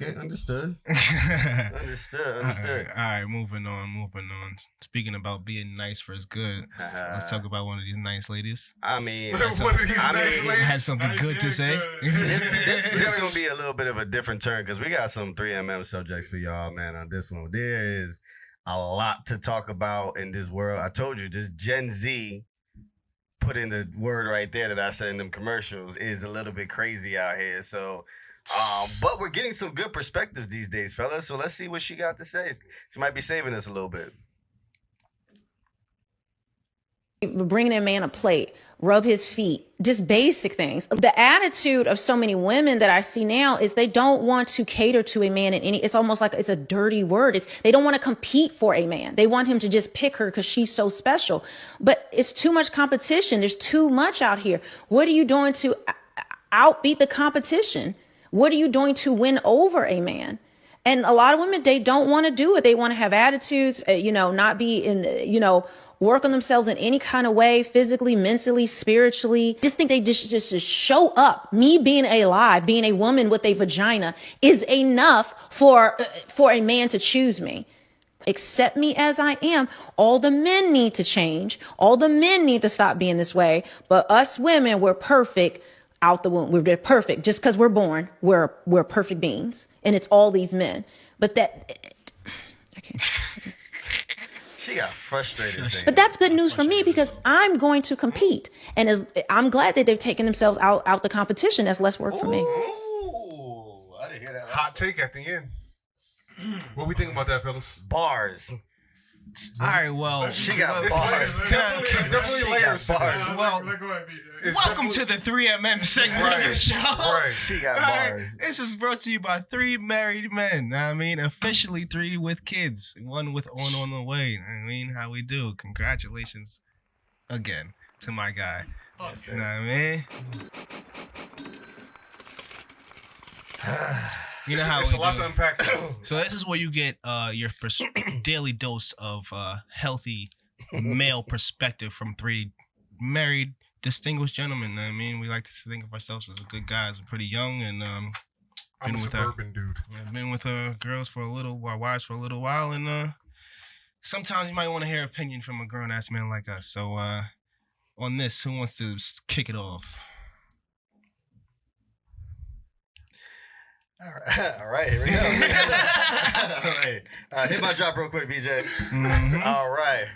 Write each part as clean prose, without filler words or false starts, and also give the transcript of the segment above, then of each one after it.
Okay, understood. Understood. All right, moving on. Speaking about being nice for his good, let's talk about one of these nice ladies. I mean, had something good to say. This is gonna be a little bit of a different turn because we got some 3MM subjects for y'all, man. On this one, there is a lot to talk about in this world. I told you, this Gen Z, put in the word right there that I said in them commercials, is a little bit crazy out here. So. But we're getting some good perspectives these days, fellas. So let's see what she got to say. She might be saving us a little bit. Bringing a man a plate, rub his feet, just basic things. The attitude of so many women that I see now is they don't want to cater to a man in any, it's almost like it's a dirty word. They don't want to compete for a man. They want him to just pick her because she's so special. But it's too much competition. There's too much out here. What are you doing to outbeat the competition? What are you doing to win over a man? And a lot of women, they don't want to do it. They want to have attitudes, not be in, work on themselves in any kind of way, physically, mentally, spiritually. Just think they just show up. Me being alive, being a woman with a vagina is enough for a man to choose me. Accept me as I am. All the men need to change. All the men need to stop being this way. But us women, we're perfect. Out the womb, we're perfect. Just because we're born, we're perfect beings, and it's all these men. But I can't. She got frustrated. But that's good news for me because I'm going to compete, and I'm glad that they've taken themselves out the competition. That's less work for me. Ooh, I didn't hear that. Hot take at the end. What we think about that, fellas? Bars. All right, well, she got bars. It's definitely layers to this. Well, welcome to the 3MM segment of the show. Right. She got bars. This is brought to you by 3 married men. I mean, officially 3 with kids, 1 with one on the way. I mean, how we do? Congratulations again to my guy. Yes, you know what I mean? You know how it's a lot to unpack. So this is where you get your daily dose of healthy male perspective from 3 married, distinguished gentlemen. I mean, we like to think of ourselves as good guys. We're pretty young, and I'm a suburban dude. I've been with girls for a little while, wives for a little while, and sometimes you might want to hear opinion from a grown-ass man like us. So on this, who wants to kick it off? All right, here we go. All right. Hit my drop real quick, BJ. Mm-hmm. All right.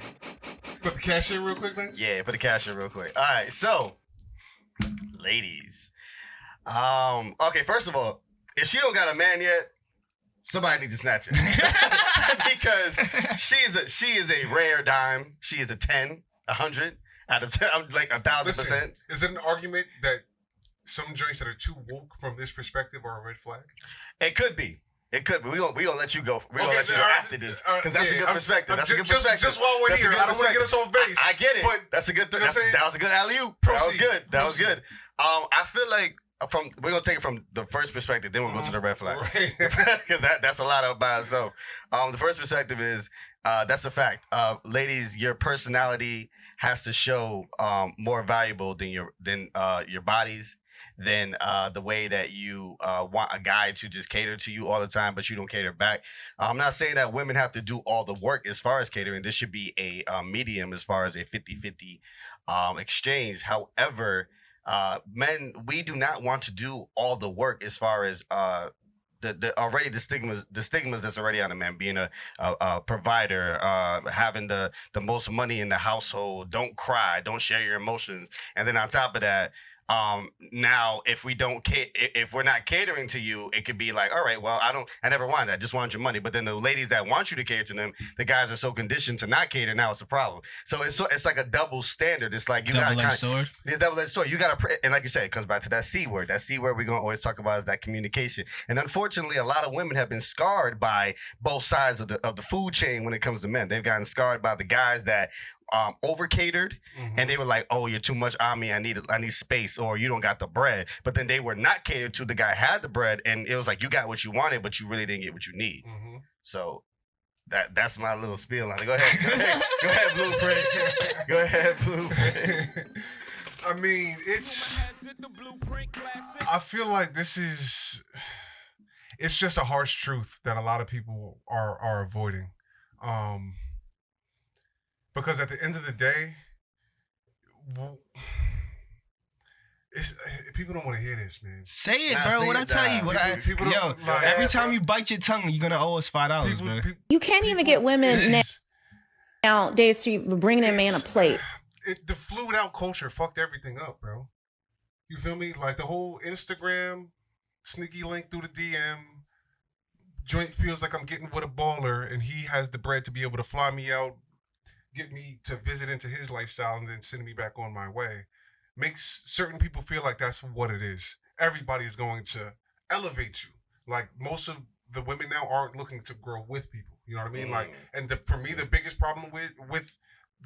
Put the cash in real quick, man. Yeah, put the cash in real quick. All right, so, ladies. Okay, first of all, if she don't got a man yet, somebody needs to snatch her. Because she is a rare dime. She is a 10, 100 out of 10. I'm like 1,000%. Is it an argument that some joints that are too woke from this perspective are a red flag? It could be. It could be. We're gonna let you go. We're gonna let you go after this because that's a good perspective. That's a good perspective. Just while we're here, I don't want to get us off base. I get it. But that's a good thing. That was a good alley-oop. That was good. I feel like we're gonna take it from the first perspective, then we'll go to the red flag because that's a lot by itself. The first perspective is that's a fact. Ladies, your personality has to show more valuable than your bodies. Than the way that you want a guy to just cater to you all the time, but you don't cater back. I'm not saying that women have to do all the work as far as catering. This should be a medium as far as a 50-50 exchange. However, men, we do not want to do all the work as far as the stigmas that's already on a man, being a provider, having the most money in the household, don't cry, don't share your emotions, and then on top of that, now if we're not catering to you, it could be like, all right, well, I never wanted that, I just wanted your money. But then the ladies that want you to cater to them, the guys are so conditioned to not cater, now it's a problem. So it's like a double standard. It's like you got double-edged sword. It's double-edged sword. You got to, and like you said, it comes back to that C word. That C word we're gonna always talk about is that communication. And unfortunately, a lot of women have been scarred by both sides of the food chain when it comes to men. They've gotten scarred by the guys that over catered, and they were like, oh, you're too much on me, I need space, or you don't got the bread. But then they were not catered to. The guy had the bread, and it was like, you got what you wanted, but you really didn't get what you need. So that's my little spiel on it. Go ahead, Blueprint. Go ahead, Blueprint. I mean, I feel like this is, it's just a harsh truth that a lot of people are avoiding. Because at the end of the day, people don't want to hear this, man. Say it, Nah, bro. say What it, I tell nah. you, what I People yo. don't like- Every Yeah, time bro. you bite your tongue, you're gonna owe us $5, bro. You can't even get women This- nowadays to bring their man a plate. The fluid out culture fucked everything up, bro. You feel me? Like the whole Instagram sneaky link through the DM joint feels like I'm getting with a baller, and he has the bread to be able to fly me out, get me to visit into his lifestyle, and then send me back on my way. Makes certain people feel like that's what it is. Everybody's going to elevate you. Like most of the women now aren't looking to grow with people. You know what I mean? Like, and for me, the biggest problem with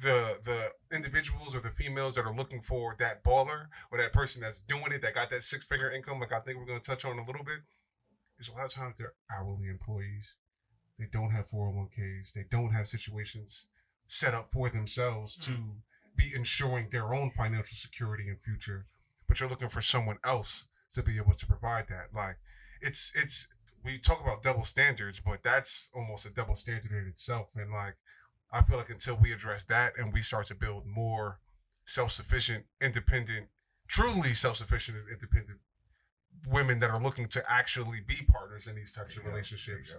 the individuals or the females that are looking for that baller or that person that's doing it, that got that 6-figure income, like I think we're going to touch on a little bit, is a lot of times they're hourly employees. They don't have 401ks. They don't have situations set up for themselves to be ensuring their own financial security and future, but you're looking for someone else to be able to provide that. Like, it's we talk about double standards, but that's almost a double standard in itself. And like, I feel like until we address that and we start to build more self-sufficient, independent, truly self-sufficient and independent women that are looking to actually be partners in these types of relationships,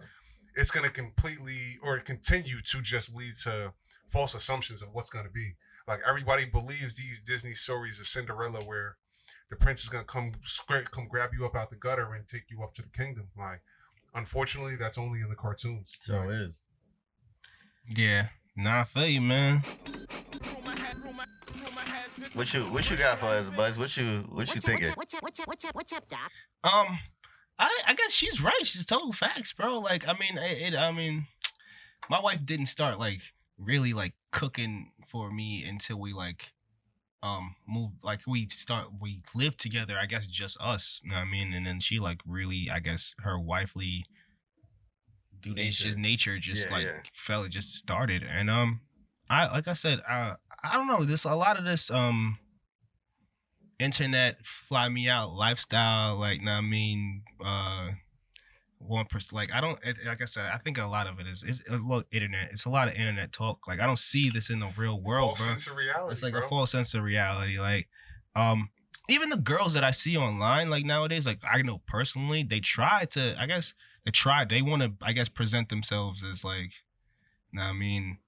it's going to completely or continue to just lead to false assumptions of what's going to be. Like, everybody believes these Disney stories of Cinderella where the prince is going to come grab you up out the gutter and take you up to the kingdom. Like, unfortunately, that's only in the cartoons. So it is. Yeah. Nah, I feel you, man. What you got for us, Buzz? What you thinking? What's up, Doc? I guess she's right. She's total facts, bro. Like, I mean, my wife didn't start like really like cooking for me until we like moved, like we lived together, I guess just us, you know what I mean? And then she like really, I guess her wifely nature just fell, it just started. And I don't know, this a lot of this internet fly me out lifestyle, like, know what I mean, 1%, like, I don't, like I said, I think a lot of it is a lot internet. It's a lot of internet talk. Like, I don't see this in the real world, False bro. sense of reality, It's like bro. a false sense of reality. Like, even the girls that I see online, like nowadays, like I know personally, they want to, I guess, present themselves as like, you know what I mean,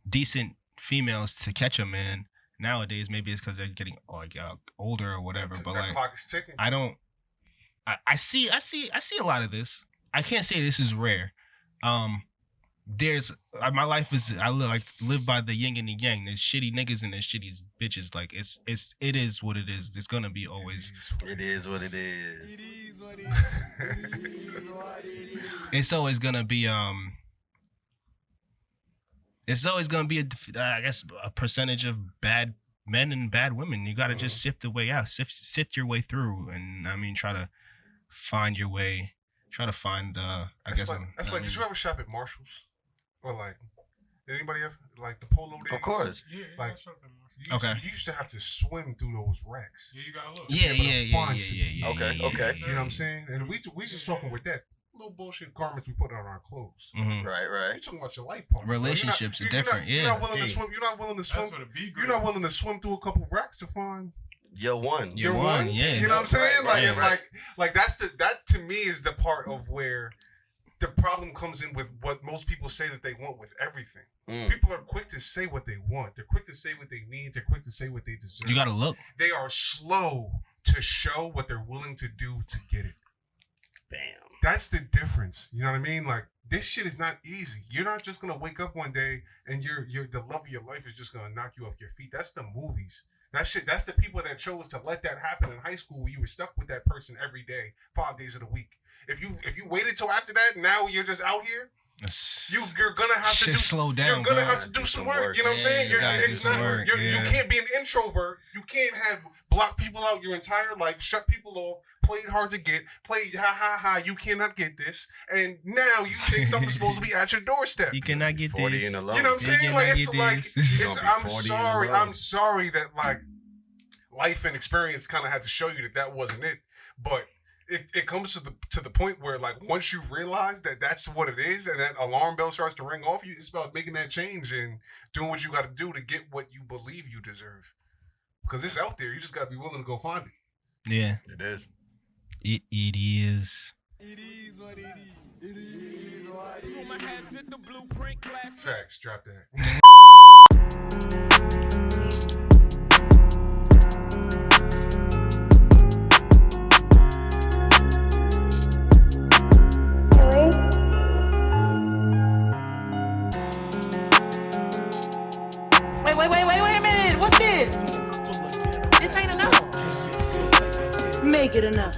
decent females to catch a man. Nowadays, maybe it's because they're getting like older or whatever. But that like, clock is ticking. I see a lot of this. I can't say this is rare. There's my life is I live by the yin and the yang. There's shitty niggas and there's shitty bitches. Like it is what it is. There's gonna be always. It is what it is. It's always gonna be It's always gonna be I guess a percentage of bad men and bad women. You gotta just sift the way out, sift your way through, and I mean try to find your way. Try to find. That's like. Did you ever shop at Marshalls, or like? Did anybody ever like the Polo days? Of course. Yeah, Like, Okay. You used to have to swim through those racks. Yeah, you gotta look. Yeah. Okay. You know what I'm saying? And we just talking with that little bullshit garments we put on our clothes. Mm-hmm. Right. You're talking about your life partner. bro. Relationships are different. You're Yeah. not willing to swim. You're not willing to swim. That's for the B grade. You're not willing to swim through a couple racks to find You're one. You're one, yeah. You know what I'm saying? Right, Like, right. like that to me is the part of where the problem comes in with what most people say that they want with everything. People are quick to say what they want. They're quick to say what they need. They're quick to say what they deserve. You gotta look. They are slow to show what they're willing to do to get it. Bam. That's the difference. You know what I mean? Like, this shit is not easy. You're not just gonna wake up one day and the love of your life is just gonna knock you off your feet. That's the movies. That's the people that chose to let that happen in high school, where you were stuck with that person every day, 5 days of the week. If you waited till after that, now you're just out here. You're gonna have to slow down. You're gonna bro. have to do some work. You know what I'm saying? you gotta do some work, You can't be an introvert. You can't have block people out your entire life, shut people off, played hard to get, played ha. You cannot get this, and now you think something's supposed to be at your doorstep. You cannot get 40 this. and alone. You know what I'm saying? Like, it's like It's gonna be I'm 40 sorry. and alone. I'm sorry that like life and experience kind of had to show you that wasn't it. But it comes to the point where like once you realize that that's what it is, and that alarm bell starts to ring off, it's about making that change and doing what you got to do to get what you believe you deserve. Because it's out there, you just got to be willing to go find it. Yeah, It is. it is. It is what it is. It is what it is. My hands hit the blueprint class. Facts, drop that. Wait a minute. What's this? This ain't enough. Make it enough.